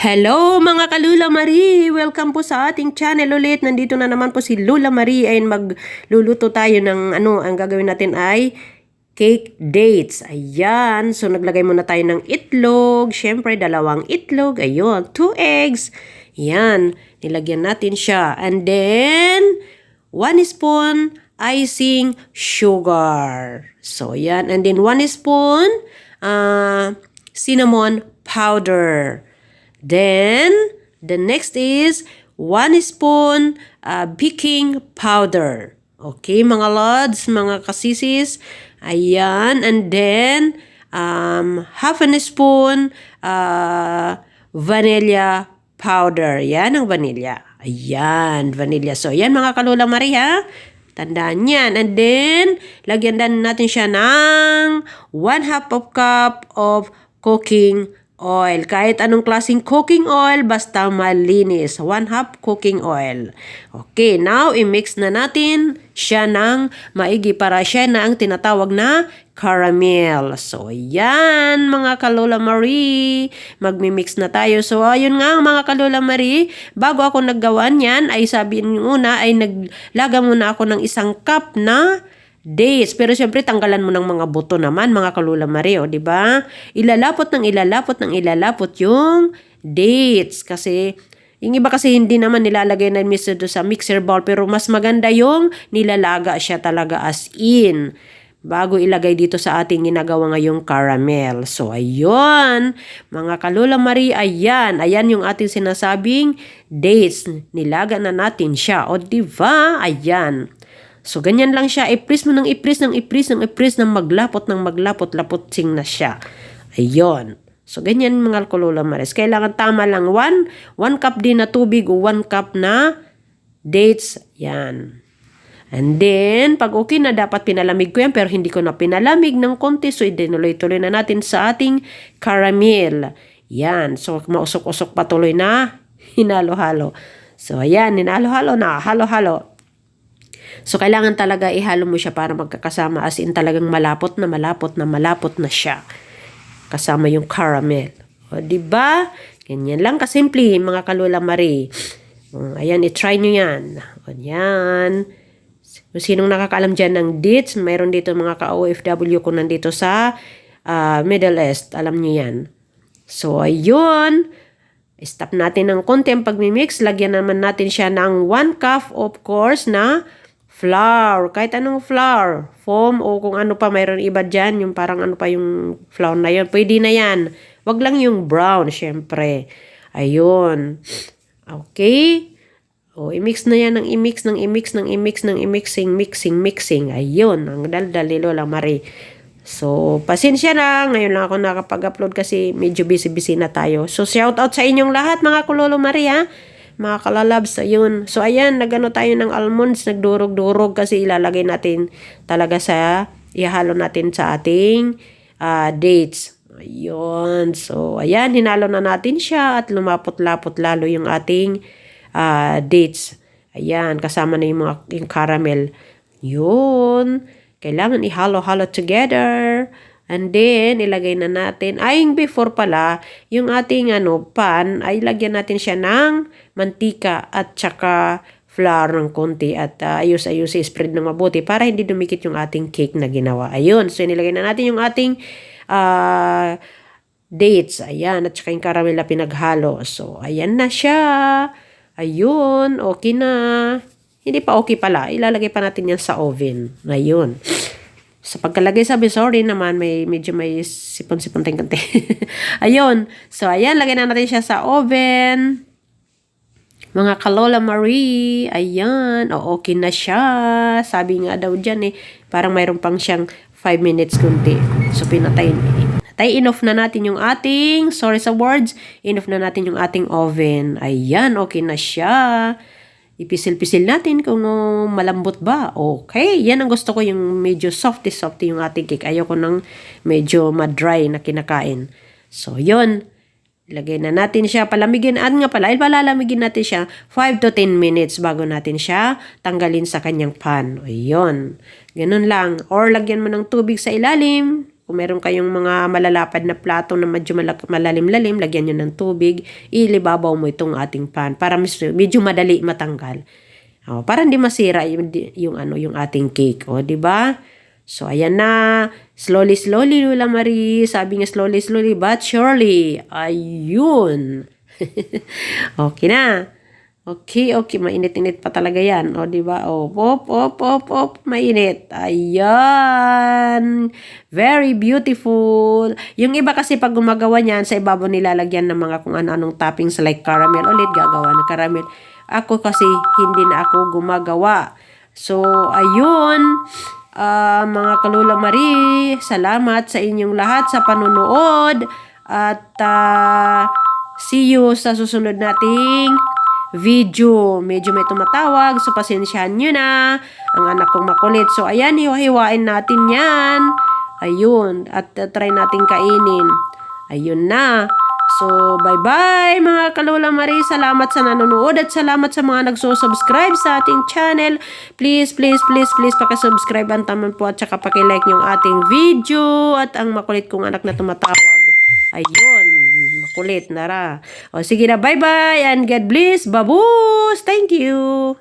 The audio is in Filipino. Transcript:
Hello mga kalula Marie! Welcome po sa ating channel ulit. Nandito na naman po si Lula Marie ay magluluto tayo ng ang gagawin natin ay cake dates. Ayan. So naglagay muna tayo ng itlog. Syempre 2 itlog. Ayun. 2 eggs. Ayan. Nilagyan natin siya. And then 1 spoon icing sugar. So ayan. And then 1 spoon cinnamon powder. Then, the next is 1 spoon baking powder. Okay, mga lods, mga kasisis. Ayan. And then, half a spoon vanilla powder. Yan ang vanilla. Ayan, vanilla. So, yan mga kalula Maria. Tandaan yan. And then, lagyan din natin siya ng 1/2 cup of cooking oil. Kahit anong klaseng cooking oil, basta malinis. 1/2 cooking oil. Okay, now i-mix na natin siya ng maigi para siya na ang tinatawag na caramel. So, yan mga kalula Marie. Magmi-mix na tayo. So, ayun nga mga kalula Marie. Bago ako naggawa niyan, ay sabi muna ay naglaga muna ako ng 1 cup na dates. Pero siyempre tanggalan mo ng mga buto naman mga kalula Mario, di ba? Ilalapot yung dates kasi yung iba kasi hindi naman nilalagay na sa mixer bowl pero mas maganda yung nilalaga siya talaga as in bago ilagay dito sa ating ginagawa ngayong caramel. So ayun, mga kalula Marie, ayan yung ating sinasabing dates. Nilaga na natin siya. O di ba? Ayan. So, ganyan lang siya. I-press mo ng maglapot, lapotsing na siya. Ayun. So, ganyan mga kalula Maris. Kailangan tama lang 1 cup din na tubig o 1 cup na dates. Yan. And then, pag okay na, dapat pinalamig ko yan. Pero hindi ko na pinalamig ng konti. So, idinuloy-tuloy na natin sa ating caramel. Yan. So, mausok-usok patuloy na hinalo-halo. So, ayan. Hinalo-halo na. Halo-halo. So, kailangan talaga ihalo mo siya para magkakasama as in talagang malapot na siya. Kasama yung caramel. O, diba? Ganyan lang kasimple, mga kalula Marie. Ayan, i-try nyo yan. O, yan. Sinong nakakaalam dyan ng dates? Mayroon dito mga ka-OFW ko nandito sa Middle East. Alam nyo yan. So, ayun. Stop natin ng konti ang pagmimix. Lagyan naman natin siya ng 1 cup, of course, na flour, kahit anong flour, foam o kung ano pa, mayroon iba dyan, yung parang ano pa yung flour na yun, pwede na yan. Wag lang yung brown, syempre. Ayun. Okay. O, i-mix na yan, mixing. Ayun, ang daldal ni Lola Marie. So, pasensya na, ngayon lang ako nakapag-upload kasi medyo busy na tayo. So, shout out sa inyong lahat, mga kulolo Marie, ha? Mga kalalabs, ayun. So, ayan, nagano tayo ng almonds, nagdurog-durog kasi ilalagay natin talaga ihalo natin sa ating dates. Ayun. So, ayan, hinalo na natin siya at lumapot-lapot lalo yung ating dates. Ayan, kasama na yung caramel. Yun. Kailangan ihalo-halo together. And then, ilagay na natin. Before pala, yung ating pan, ay lagyan natin siya ng mantika at saka flour ng konti at ayos-ayos spread ng mabuti para hindi dumikit yung ating cake na ginawa. Ayun. So, nilagay na natin yung ating dates. Ayan. At saka yung caramel na pinaghalo. So, ayan na siya. Ayun. Okay na. Hindi pa okay pala. Ilalagay pa natin yan sa oven. Ayun. Sa pagkalagay sabi, sorry naman, medyo may sipon-sipon tayong kante. Ayun. So, ayan, lagay na natin siya sa oven. Mga kalola Marie, ayan. O, okay na siya. Sabi nga daw dyan parang mayroon pang siyang 5 minutes kunti. So, pinatayin. Inoff na natin yung ating, sorry sa words, inoff na natin yung ating oven. Ayan, okay na siya. Ipisil-pisil natin kung malambot ba. Okay, yan ang gusto ko, yung medyo softy yung ating cake. Ayoko ng medyo ma-dry na kinakain. So, yun. Ilagay na natin siya. Palamigin. At nga pala, palalamigin natin siya 5 to 10 minutes bago natin siya tanggalin sa kanyang pan. O, yun. Ganun lang. Or lagyan mo ng tubig sa ilalim. Kung meron kayong mga malalapad na plato na medyo malalim-lalim, lagyan nyo ng tubig, ilibabaw mo itong ating pan para medyo madali matanggal. Para hindi masira yung ating cake, di ba? So ayan na, slowly Lola Marie, sabi nga slowly but surely. Ayun. Okay na. Okay, mainit-init pa talaga yan. Di ba? Mainit. Ayan. Very beautiful. Yung iba kasi pag gumagawa niyan, sa ibabaw nilalagyan ng mga kung ano-anong toppings like caramel. Ulit gagawa ng caramel. Ako kasi hindi na ako gumagawa. So, ayun. Mga Kalula Marie, salamat sa inyong lahat sa panunood. At see you sa susunod nating video. Medyo may tumatawag, so pasensyahan nyo na. Ang anak kong makulit. So, ayan, hiwa-hiwain natin yan. Ayun, at try natin kainin. Ayun na. So, bye-bye mga Kalula Marie. Salamat sa nanonood at salamat sa mga nagsusubscribe sa ating channel. Please, pakisubscribe ang taman po at saka pakilike yung ating video at ang makulit kong anak na tumatawag. Ayun, makulit, nara. Sige na, bye-bye and God bless. Babush! Thank you!